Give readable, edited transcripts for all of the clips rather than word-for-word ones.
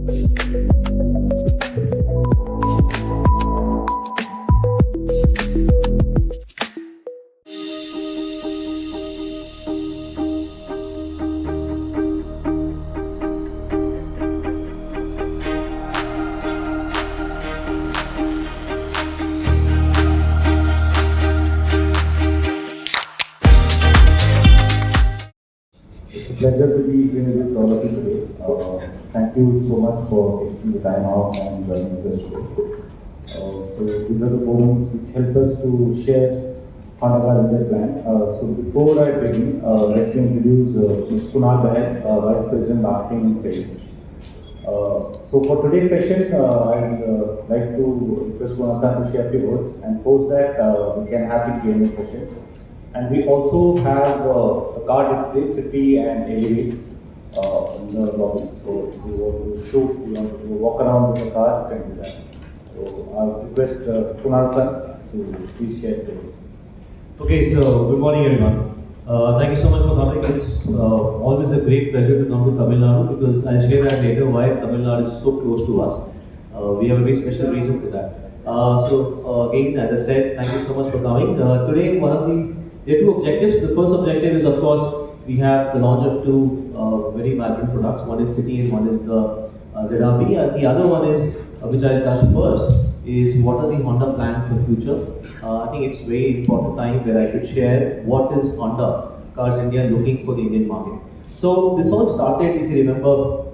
Pleasure to be here with all of you today. Thank you so much for taking the time out and joining us today. So these are the moments which help us to share Honda Cars India plan. So before I begin, let me introduce Mr. Kunal Behl, Vice President Marketing and Sales. So for today's session, I'd like to request Kunal sir to share a few words, and post that we can have the Q&A session. And we also have a car display, city and elevate in the lobby. So if you want to shoot, you want to walk around with the car, you can do that. So I'll request Kunal sir to please share the words. Okay, so good morning everyone. Thank you so much for coming. It's always a great pleasure to come to Tamil Nadu, because I'll share that later why Tamil Nadu is so close to us. We have a very special reason for that. Again, as I said, thank you so much for coming. Today, there are two objectives. The first objective is, of course, we have the launch of two very vibrant products. One is City and one is the ZR-V. And the other one is, which I'll touch first, is what are the Honda plans for the future. I think it's very important time where I should share what is Honda Cars India looking for the Indian market. So this all started, if you remember,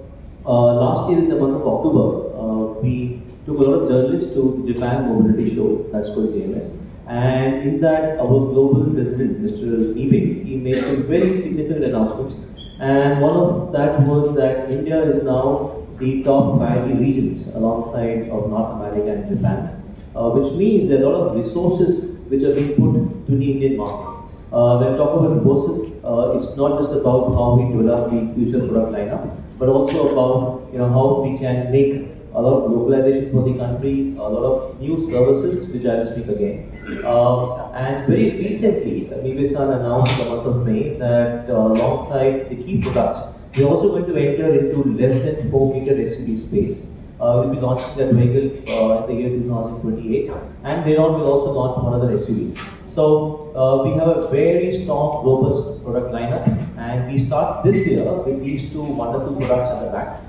last year in the month of October, we took a lot of journalists to the Japan Mobility Show, that's called JMS. And in that, our global president, Mr. Ebing, he made some very significant announcements. And one of that was that India is now the top priority regions alongside of North America and Japan, which means there are a lot of resources which are being put to the Indian market. When we talk about resources, it's not just about how we develop the future product lineup, but also about how we can make a lot of localization for the country, a lot of new services, which I will speak again. And very recently, Busiest announced in the month of May that alongside the key products, we are also going to enter into less than 4-meter SUV space. We'll be launching that vehicle in the year 2028, and thereon we'll also launch one other SUV. So we have a very strong, robust product lineup, and we start this year with these two wonderful products at the back.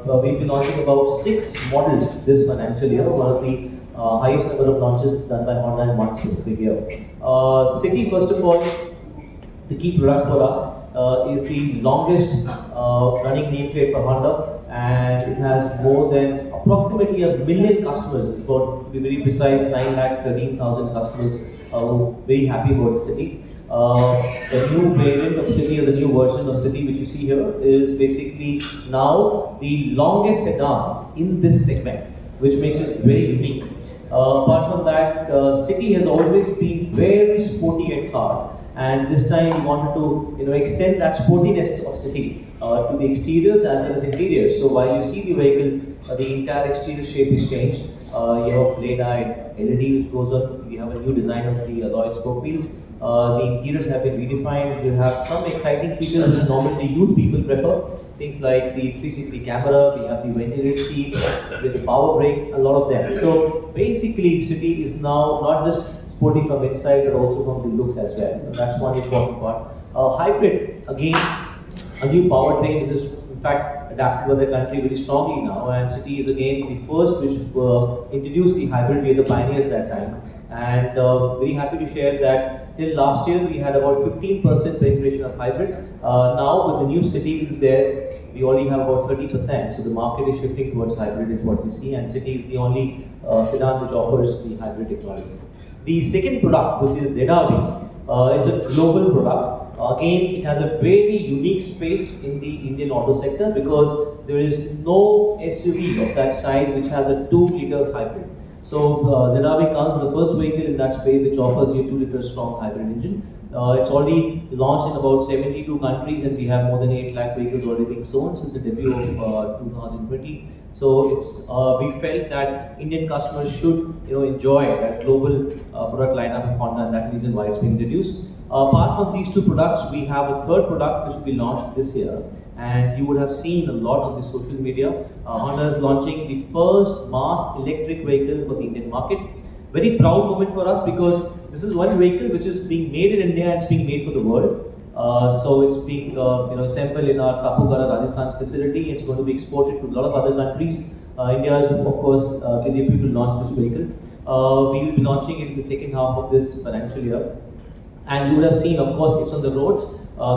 We'll be launching about 6 models this financial year, one of the highest number of launches done by Honda in one specific year. City, first of all, the key product for us is the longest running nameplate for Honda, and it has more than approximately 1 million customers. It's about, to be very precise, 9,13,000 customers who are very happy about the City. The new variant of City, or the new version of City which you see here, is basically now the longest sedan in this segment, which makes it very unique. Apart from that, City has always been very sporty at heart, and this time we wanted to extend that sportiness of City to the exteriors as well as interiors. So while you see the vehicle, the entire exterior shape is changed. You have plate-eyed LED which goes on. We have a new design of the alloy spoke wheels. The interiors have been redefined. You have some exciting features that normally youth people prefer. Things like the 360 camera, we have the ventilated seats, with the power brakes, a lot of them. So basically, City is now not just sporty from inside, but also from the looks as well. And that's one important part. Hybrid, again, a new powertrain which is in fact adapted by the country very strongly now, and City is again the first which introduced the hybrid. We are the pioneers that time, and very happy to share that till last year we had about 15% penetration of hybrid. Now with the new City there, we already have about 30%. So the market is shifting towards hybrid is what we see, and City is the only sedan which offers the hybrid technology. The second product, which is ZR-V, is a global product. Again, it has a very unique space in the Indian auto sector because there is no SUV of that size which has a 2-liter hybrid. So ZR-V comes the first vehicle in that space which offers you a 2-liter strong hybrid engine. It's already launched in about 72 countries, and we have more than 8 lakh vehicles already being sold since the debut of 2020. So it's, we felt that Indian customers should enjoy that global product lineup of Honda, and that's the reason why it's been introduced. Apart from these two products, we have a third product which will be launched this year, and you would have seen a lot on the social media. Honda is launching the first mass electric vehicle for the Indian market. Very proud moment for us because this is one vehicle which is being made in India and it's being made for the world. So it's being assembled in our Kapugara, Rajasthan facility. It's going to be exported to a lot of other countries. India is, of course, delivered to launch this vehicle. We will be launching it in the second half of this financial year. And you would have seen, of course, it's on the roads.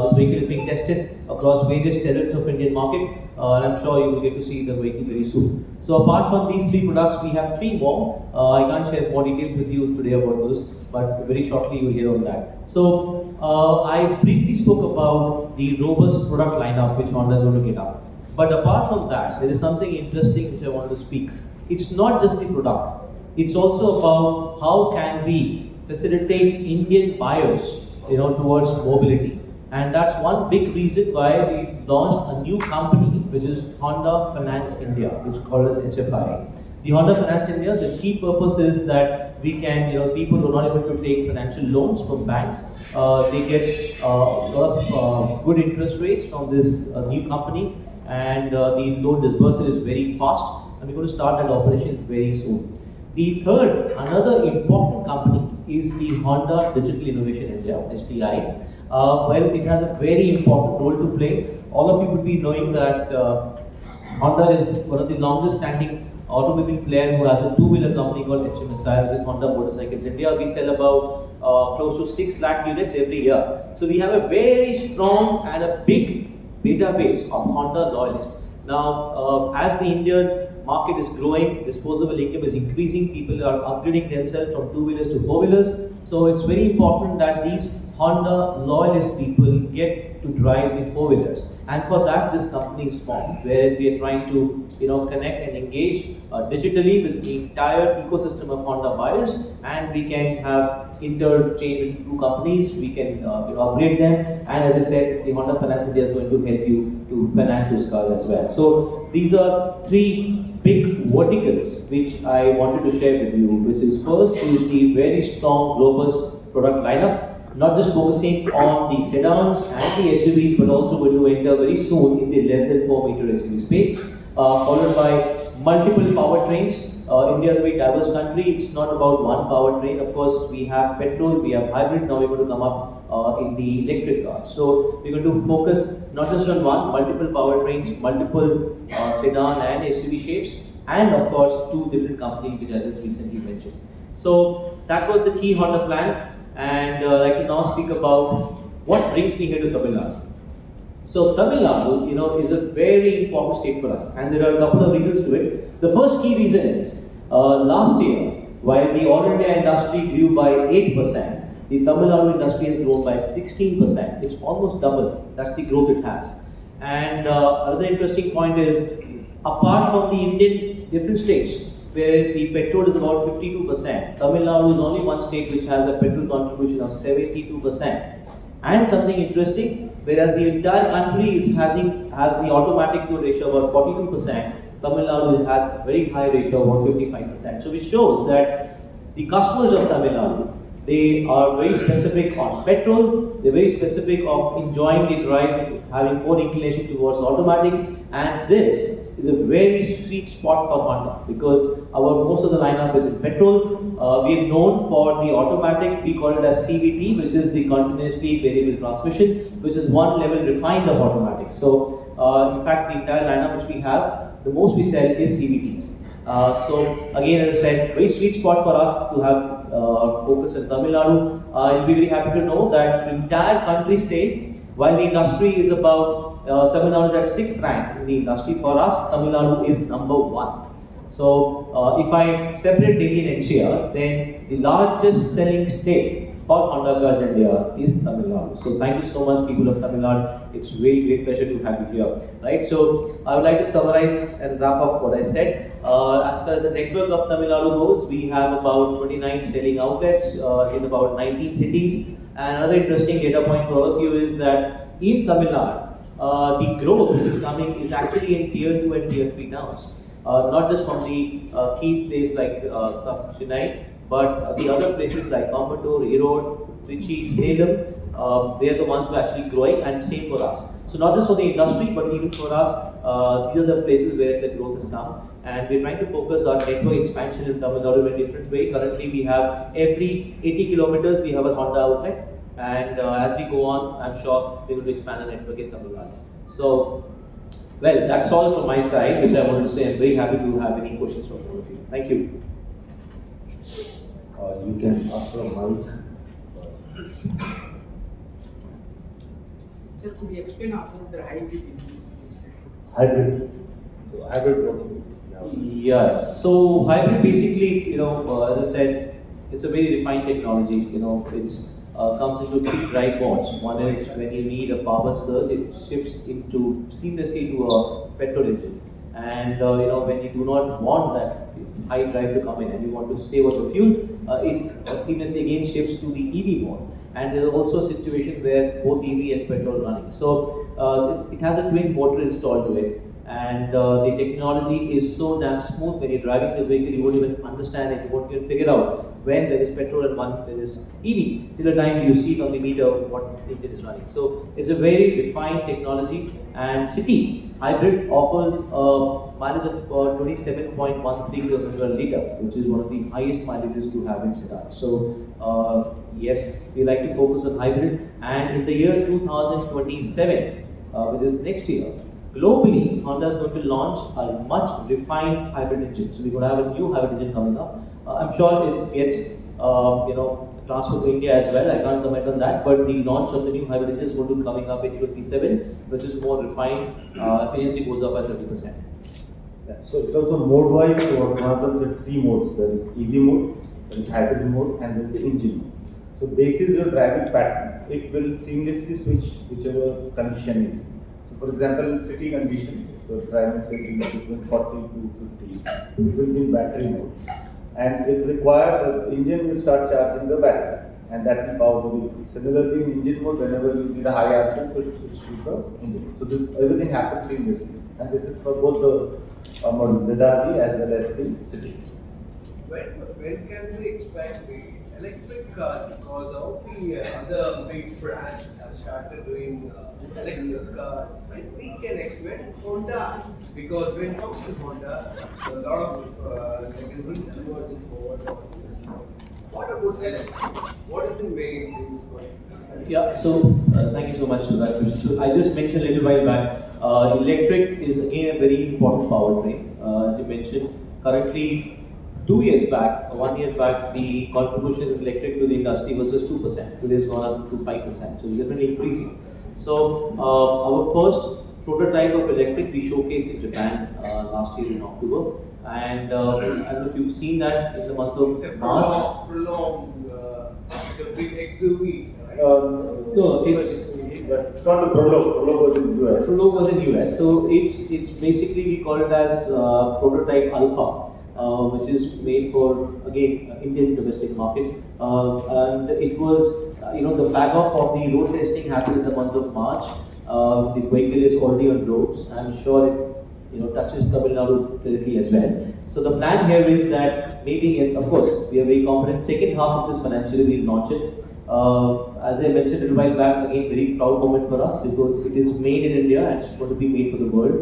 This vehicle is being tested across various territories of Indian market, and I'm sure you will get to see the vehicle very soon. So apart from these three products, we have three more. I can't share more details with you today about those, but very shortly you will hear on that. So I briefly spoke about the robust product lineup which Honda is going to get up. But apart from that, there is something interesting which I want to speak. It's not just the product. It's also about how can we facilitate Indian buyers, towards mobility. And that's one big reason why we launched a new company, which is Honda Finance India, which is called as HFI. The Honda Finance India, the key purpose is that we can, people who are not able to take financial loans from banks, they get a lot of good interest rates from this new company, and the loan disbursal is very fast, and we're going to start that operation very soon. The third, another important company is the Honda Digital Innovation India, HDI. Well, it has a very important role to play. All of you would be knowing that Honda is one of the longest standing automobile player who has a two-wheeler company called HMSI, which is Honda Motorcycles India. We sell about close to 6 lakh units every year. So we have a very strong and a big database of Honda loyalists. Now, as the Indian market is growing, disposable income is increasing, people are upgrading themselves from two-wheelers to four-wheelers. So it's very important that these Honda loyalist people get to drive the four-wheelers. And for that, this company is formed, where we are trying to connect and engage digitally with the entire ecosystem of Honda buyers, and we can have interchange with two companies, we can upgrade them, and as I said, the Honda Finance India is going to help you to finance those cars as well. So these are three big verticals which I wanted to share with you, which is first is the very strong, robust product lineup, not just focusing on the sedans and the SUVs, but also going to enter very soon in the less than 4 meter SUV space, followed by multiple powertrains. India is a very diverse country. It's not about one powertrain. Of course, we have petrol, we have hybrid. Now we're going to come up in the electric cars. So we're going to focus not just on one, multiple powertrains, multiple sedan and SUV shapes, and of course 2 different companies which I just recently mentioned. So that was the key Honda plan, and I'd like to now speak about what brings me here to Tamil Nadu. So Tamil Nadu, is a very important state for us, and there are a couple of reasons to it. The first key reason is last year, while the all India industry grew by 8%, the Tamil Nadu industry has grown by 16%. It's almost double. That's the growth it has. And another interesting point is, apart from the Indian different states where the petrol is about 52%, Tamil Nadu is only one state which has a petrol contribution of 72%. And something interesting, whereas the entire country has the automatic fuel ratio about 42%, Tamil Nadu has a very high ratio, about 55%. So which shows that the customers of Tamil Nadu, they are very specific on petrol, they're very specific of enjoying the drive, having more inclination towards automatics, and this is a very sweet spot for Honda because most of the lineup is in petrol. We are known for the automatic, we call it as CVT, which is the continuously variable transmission, which is one level refined of automatic. So in fact, the entire lineup which we have, the most we sell is CVTs. So again, as I said, very sweet spot for us to have focus in Tamil Nadu. You'll be very happy to know that the entire country say, while the industry is about, Tamil Nadu is at 6th rank in the industry, for us, Tamil Nadu is number 1. So if I separate Delhi and NCR, then the largest selling state for Honda Cars India is Tamil Nadu. So thank you so much, people of Tamil Nadu. It's really great pleasure to have you here. Right. So I would like to summarize and wrap up what I said. As far as the network of Tamil Nadu goes, we have about 29 selling outlets in about 19 cities. And another interesting data point for all of you is that in Tamil Nadu, the growth which is coming is actually in tier 2 and tier 3 towns. Not just from the key place like Chennai, but the other places like Coimbatore, Erode, Trichy, Salem, they are the ones who are actually growing, and same for us. So not just for the industry, but even for us, these are the places where the growth has come. And we're trying to focus our network expansion in Tamil Nadu in a different way. Currently, we have every 80 kilometers, we have a Honda outlet. And as we go on, I'm sure we will expand the network in Tamil Nadu. So, well, that's all from my side, which I wanted to say. I'm very happy to have any questions from all of you. Thank you. You can ask for a mic. Sir, could you explain about the hybrid engines? Hybrid. So hybrid working. Yeah, so hybrid basically, as I said, it's a very refined technology. It's comes into two drive modes. One is when you need a power surge, it shifts seamlessly to a petrol engine. And when you do not want that high drive to come in and you want to save on the fuel, it seamlessly again shifts to the EV mode. And there is also a situation where both EV and petrol are running. So it has a twin motor installed to it. And the technology is so damn smooth when you're driving the vehicle, you won't even understand it, you won't even figure out when there is petrol and when there is EV, till the time you see it on the meter what engine is running. So it's a very refined technology, and City Hybrid offers a mileage of 27.13 kilometers per liter, which is one of the highest mileages to have in sedan. So yes, we like to focus on hybrid, and in the year 2027, which is next year, globally, Honda is going to launch a much refined hybrid engine. So we're going to have a new hybrid engine coming up. I'm sure it gets transferred to India as well. I can't comment on that, but the launch of the new hybrid engine is going to be coming up in 2027, which is more refined. Efficiency goes up by 30%. Yeah, so in terms of mode-wise, so what happens is three modes. There is EV mode, there is hybrid mode, and there is the engine mode. So basis your driving pattern, it will seamlessly switch whichever condition is. For example, in city condition, the driving setting is between 40 to 50, it will be in battery mode. And if required, the engine will start charging the battery, and that will power the vehicle. Similarly, in engine mode, whenever you need a high RPM, so it switches to the engine. So everything happens seamlessly. And this is for both the model ZRD as well as the city. When can we expect the electric cars? Because all the other big brands have started doing electric cars. When we can expect Honda? Because when it comes to Honda, a lot of legacy towards it forward. What about electric? What is the main thing going on? Yeah, so thank you so much for that question. So I just mentioned a little while back, electric is again a very important powertrain. As you mentioned, currently 2 years back, 1 year back, the contribution of electric to the industry was just 2%. Today it's gone up to 5%. So it's definitely increasing. So our first prototype of electric we showcased in Japan last year in October. And I don't know if you've seen that in the month of It's a March. prolonged, it's a big XUV, right? No, It's not the Prologue. Prologue was in US. Prologue was in US, so it's basically we call it as prototype Alpha, which is made for again Indian domestic market, and it was the flag off of the road testing happened in the month of March. The vehicle is already on roads. I'm sure it touches Tamil Nadu territory as well. So the plan here is that maybe, of course, we are very confident. Second half of this financial year we'll launch it. As I mentioned a little while back, again very proud moment for us because it is made in India and it's going to be made for the world.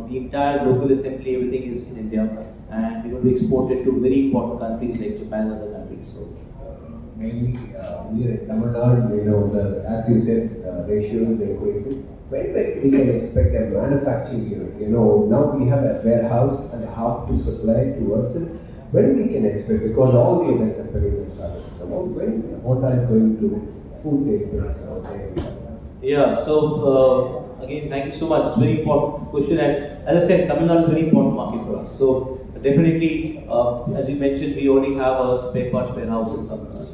The entire local assembly, everything is in India, and we're going to export it to very important countries like Japan and other countries. So. Mainly here in Tamil Nadu, as you said, ratio is increasing. When we can expect a manufacturing unit? Now we have a warehouse and a hub to supply towards it. When we can expect, because all the other companies have started to come out, when Honda is going to food take place out there? Yeah, so again, thank you so much. It's a very important question, and as I said, Tamil Nadu is a very important market for us. So definitely, as you mentioned, we already have a spare parts warehouse in Tamil Nadu,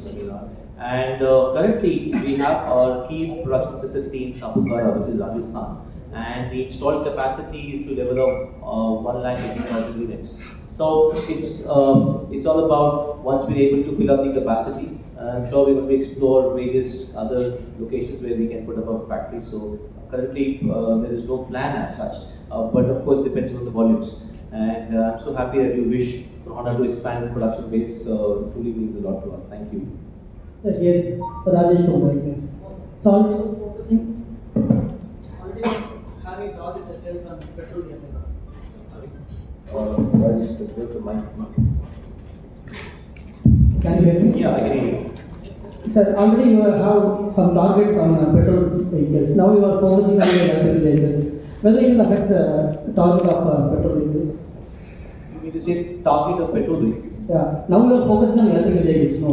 and currently we have our key production facility in Kapukara, which is Rajasthan, and the installed capacity is to develop 1,80,000 units. So it's all about once we're able to fill up the capacity. I'm sure we're going to explore various other locations where we can put up a factory. So currently there is no plan as such, but of course depends on the volumes. And I'm so happy that you wish for Honda to expand the production base. Truly means a lot to us. Thank you. Sir, yes, Rajesh from Brightness. So, are we focusing? sales on petrol vehicles? Rajesh, take the mic. Can you hear me? Yeah, I can hear you. Sir, already you have some targets on petrol vehicles. Now you are focusing on the electric vehicles. Whether it will affect the target of petrol vehicles? You mean to say target of petrol vehicles? Yeah. Now you are focusing on electric vehicles. No.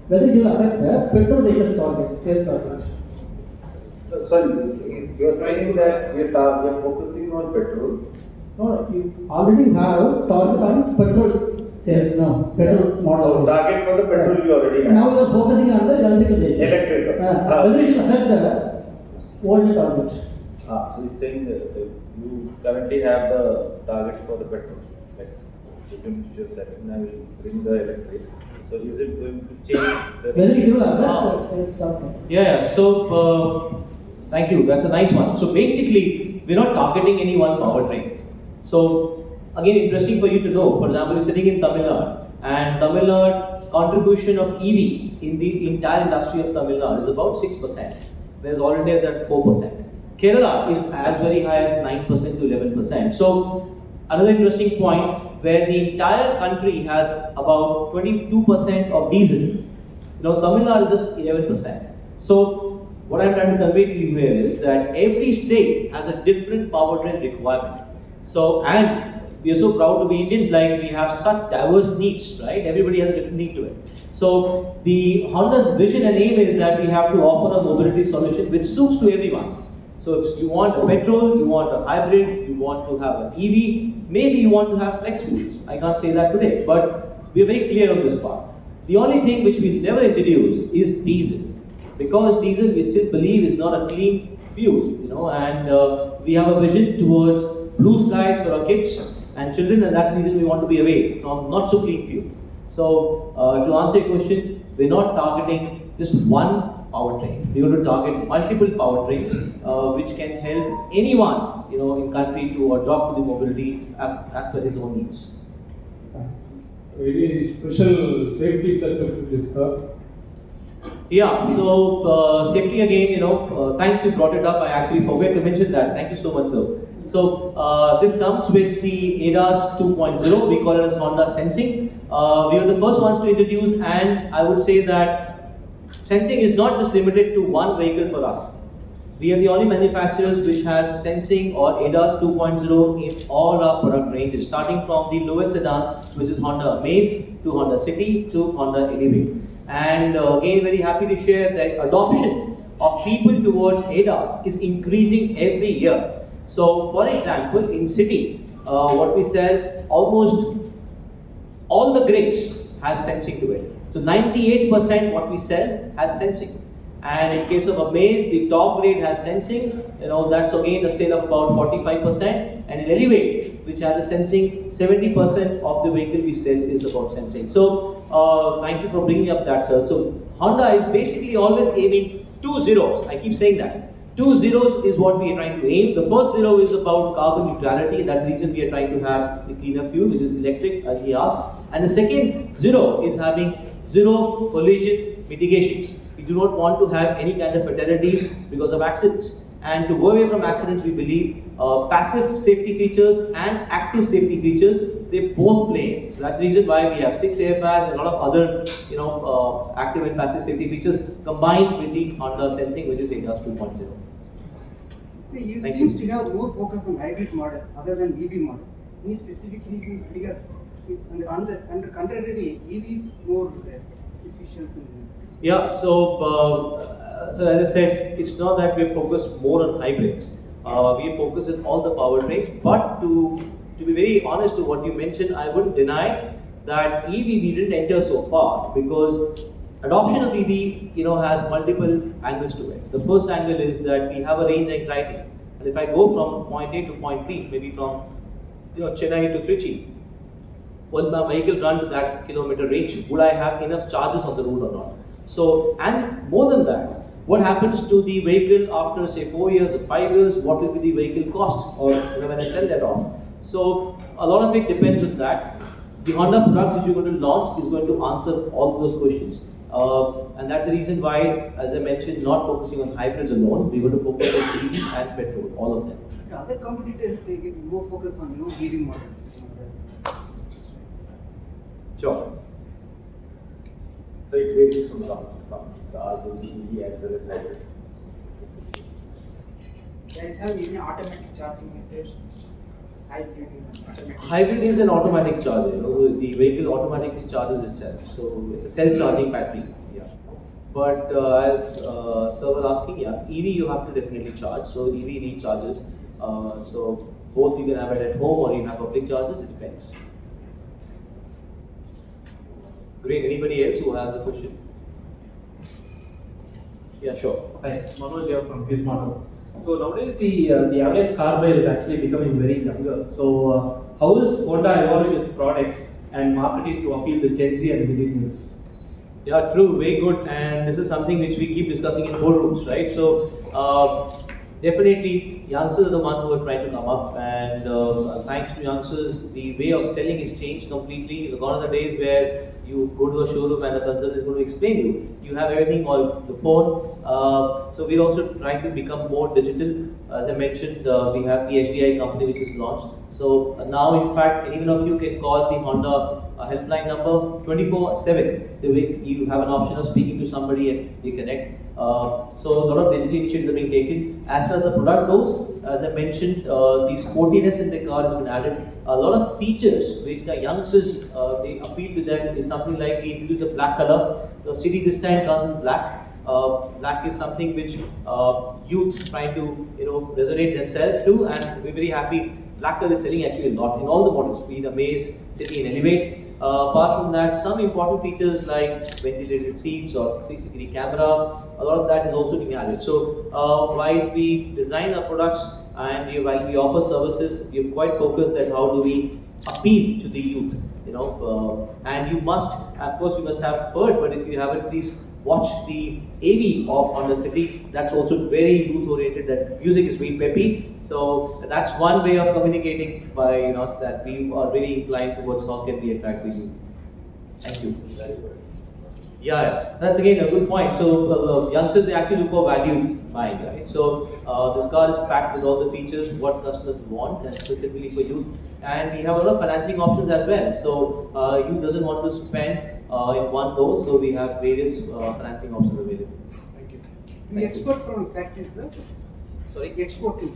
Whether it will affect the petrol vehicles target, sales target? So, sorry, you are saying that we are focusing on petrol. No, you already have target on petrol sales now. Petrol models. So target for the petrol you already have. Now you are focusing on the electric vehicles. Electric. Whether it will affect the old target? So he's saying that you currently have the target for the petrol, like you just said, and I will bring the electric. So is it going to change the Whether it will affect Ah. the sales target? Yeah, so thank you. That's a nice one. So basically, we're not targeting any one powertrain. So again, interesting for you to know. For example, you're sitting in Tamil Nadu, and Tamil Nadu contribution of EV in the entire industry of Tamil Nadu is about 6%, whereas all India is at 4%. Kerala is as very high as 9% to 11%. So another interesting point where the entire country has about 22% of diesel. Now Tamil Nadu is just 11%. So what I'm trying to convey to you here is that every state has a different powertrain requirement. So, and we are so proud to be Indians, like we have such diverse needs, right? Everybody has a different need to it. So the Honda's vision and aim is that we have to offer a mobility solution which suits to everyone. So if you want a petrol, you want a hybrid, you want to have an EV, maybe you want to have flex fuels. I can't say that today, but we are very clear on this part. The only thing which we never introduce is diesel, because diesel we still believe is not a clean fuel, and we have a vision towards blue skies for our kids and children, and that's the reason we want to be away from not so clean fuels. So to answer your question, we're not targeting just one powertrain. We're going to target multiple powertrains, which can help anyone, in country to adopt to the mobility as per his own needs. Any special safety setup in this car? Yeah, so safety again, thanks you brought it up. I actually forgot to mention that. Thank you so much, sir. So this comes with the ADAS 2.0. We call it as Honda Sensing. We were the first ones to introduce, and I would say that sensing is not just limited to one vehicle for us. We are the only manufacturers which has sensing or ADAS 2.0 in all our product ranges, starting from the lowest sedan, which is Honda Amaze, to Honda City, to Honda Elevate. And again, very happy to share that adoption of people towards ADAS is increasing every year. So, for example, in City, what we sell, almost all the grades has sensing to it. So 98% what we sell has sensing. And in case of Amaze, the top grade has sensing, that's again a sale of about 45%. And in Elevate, which has a sensing, 70% of the vehicle we sell is about sensing. So thank you for bringing up that, sir. So Honda is basically always aiming 2 zeros. I keep saying that. 2 zeros is what we are trying to aim. The first zero is about carbon neutrality. That's the reason we are trying to have the cleaner fuel, which is electric, as he asked. And the second zero is having zero collision mitigations. We do not want to have any kind of fatalities because of accidents. And to go away from accidents, we believe passive safety features and active safety features, they both play. So that's the reason why we have 6 airbags and a lot of other, active and passive safety features combined with the Honda Sensing, which is ADAS 2.0. So you Thank seems you. to have more focus on hybrid models other than EV models. Any specific reasons? Because under contrary, EV is more efficient. Yeah, so as I said, it's not that we're focused more on hybrids. We are focused on all the powertrains. But to be very honest to what you mentioned, I wouldn't deny that EV we didn't enter so far, because adoption of EV, has multiple angles to it. The first angle is that we have a range anxiety, and if I go from point A to point B, maybe from Chennai to Trichy, will my vehicle run to that kilometer range? Would I have enough charges on the road or not? So, and more than that, what happens to the vehicle after say 4 years or 5 years? What will be the vehicle cost, or when I sell that off? So a lot of it depends on that. The Honda product which we're going to launch is going to answer all those questions. And that's the reason why, as I mentioned, not focusing on hybrids alone. We're going to focus on EV and petrol, all of them. But other competitors, they give more focus on EV models. Sure. So it varies from company to company. So ours will be EV as well as hybrid. Guys have even automatic charging methods. Hybrid, automatic. Hybrid is an automatic charger. The vehicle automatically charges itself. So it's a self-charging battery. Yeah. But as sir was asking, yeah, EV you have to definitely charge. So EV recharges. So both you can have it at home or you have public chargers. It depends. Great. Anybody else who has a question? Yeah, sure. Hi, Manoj here from Gizmodo. So nowadays the average car buyer is actually becoming very younger. So how is Honda evolving its products and marketing to appeal to Gen Z and millennials? Yeah, true, very good. And this is something which we keep discussing in boardrooms, right? So, definitely, youngsters are the one who are trying to come up, and thanks to youngsters, the way of selling is changed completely. Gone are the days where you go to a showroom and the consultant is going to explain you. You have everything on the phone. So we're also trying to become more digital. As I mentioned, we have the HDI company which is launched. So now, in fact, any one of you can call the Honda helpline number 24/7. The way you have an option of speaking to somebody and they connect. So a lot of digital initiatives are being taken. As far as the product goes, as I mentioned, the sportiness in the car has been added. A lot of features which the youngsters they appeal to them is something like we introduce a black color. The city this time comes in black. Black is something which youth trying to resonate themselves to, and we're very happy. Black color is selling actually a lot in all the models, be it Amaze, City, and Elevate. Apart from that, some important features like ventilated seats or 360 camera, a lot of that is also being added. So while we design our products and while we offer services, we are quite focused that how do we appeal to the youth, and you must, of course, you must have heard, but if you haven't, please watch the AV of Honda City. That's also very youth oriented. That music is very peppy. So that's one way of communicating by us that we are very inclined towards how can we attract the youth. Thank you. Yeah, that's again a good point. So youngsters, they actually look for value buying, right? So this car is packed with all the features what customers want, and specifically for youth. And we have a lot of financing options as well. So youth doesn't want to spend in one go, so we have various financing options available. Thank you. We export from factories, sir? Sorry? Exporting.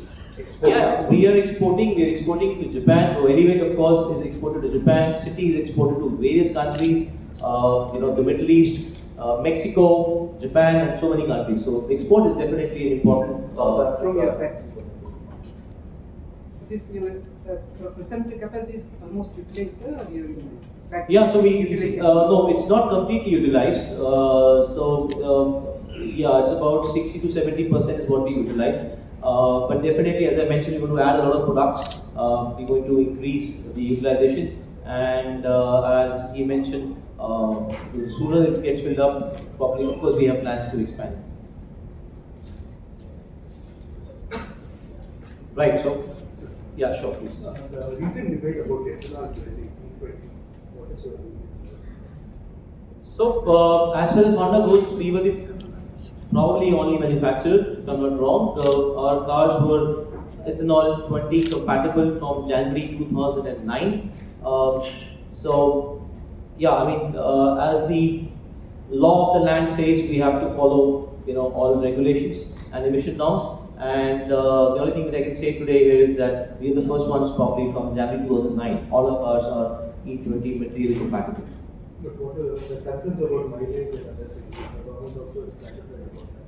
Yeah, we are exporting. We are exporting to Japan. So Elevate, of course, is exported to Japan. City is exported to various countries. The Middle East, Mexico, Japan, and so many countries. So export is definitely an important. From your factory. This present capacity is almost utilized, sir, or your factory? Yeah, so no, it's not completely utilized. Yeah, it's about 60 to 70% is what we utilized. But definitely, as I mentioned, we're going to add a lot of products. We're going to increase the utilization, and as he mentioned, the sooner it gets filled up properly, of course, we have plans to expand. Right. So, yeah, sure, please. The recent debate about ethanol blending, what is your opinion? So, as far as Honda goes, we were the probably only manufacturer, if I'm not wrong. Our cars were ethanol 20 compatible from January 2009. So, yeah, I mean, as the law of the land says, we have to follow, all regulations and emission norms. And the only thing that I can say today here is that we are the first ones probably from January 2009. All our cars are E20 material compatible. But what are the concerns about mileage and other things? The government also is satisfied about that.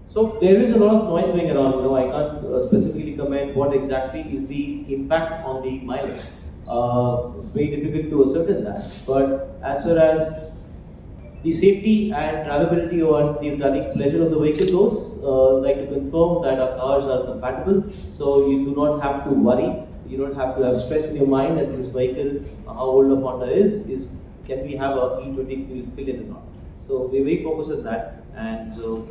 So there is a lot of noise going around. I can't specifically comment what exactly is the impact on the mileage. It's very difficult to ascertain that. But as far as the safety and drivability or the driving pleasure of the vehicle goes, I'd like to confirm that our cars are compatible. So you do not have to worry. You don't have to have stress in your mind that this vehicle, how old a Honda is can we have a E20 fill in or not. So we're very focused on that, and so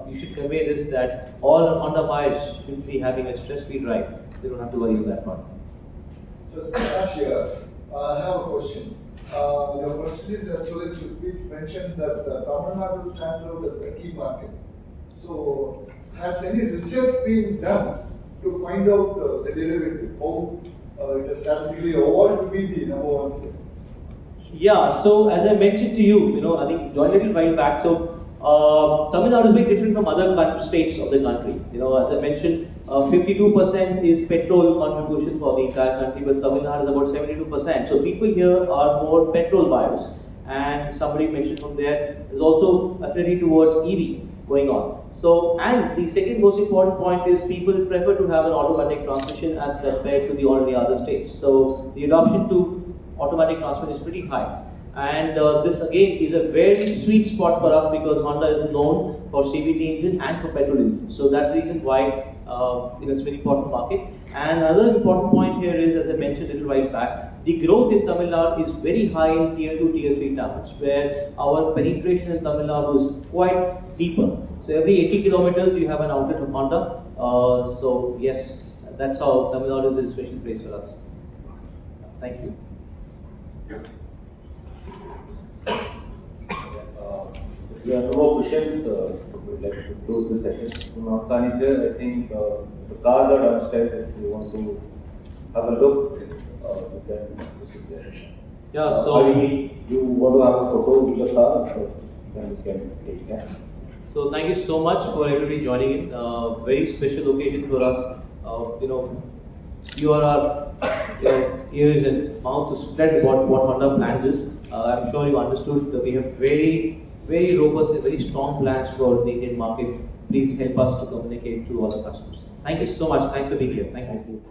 you should convey this that all Honda buyers should be having a stress-free drive. They don't have to worry about that part. So Smash here, I have a question. Your press release as well as your speech mentioned that Tamil Nadu stands out as a key market. So has any research been done to find out the derivative, how it is strategically, or what would be the number one? Yeah, so as I mentioned to you, I think joined a little while back. So Tamil Nadu is very different from other states of the country. As I mentioned, 52% is petrol contribution for the entire country, but Tamil Nadu is about 72%. So people here are more petrol buyers. And somebody mentioned from there, there's also affinity towards EV going on. So, and the second most important point is people prefer to have an automatic transmission as compared to all the other states. So the adoption to automatic transmission is pretty high. And this again is a very sweet spot for us because Honda is known for CVT engine and for petrol engines. So that's the reason why it's a very important market. And another important point here is, as I mentioned a little while back, the growth in Tamil Nadu is very high in tier 2, tier 3 towns, where our penetration in Tamil Nadu is quite deeper. So every 80 kilometers you have an outlet of Honda. So yes, that's how Tamil Nadu is a special place for us. Thank you. If there are no more questions, we'd like to close the session. Kunal sir, I think the cars are downstairs. If you want to have a look, you can visit there. Yeah, so you want to have a photo with the car, then you can take that. So thank you so much for everybody joining in. Very special occasion for us. You are our ears and mouth to spread what Honda plans is. I'm sure you understood that we have very, very robust and very strong plans for the Indian market. Please help us to communicate to all the customers. Thank you so much. Thanks for being here. Thank you.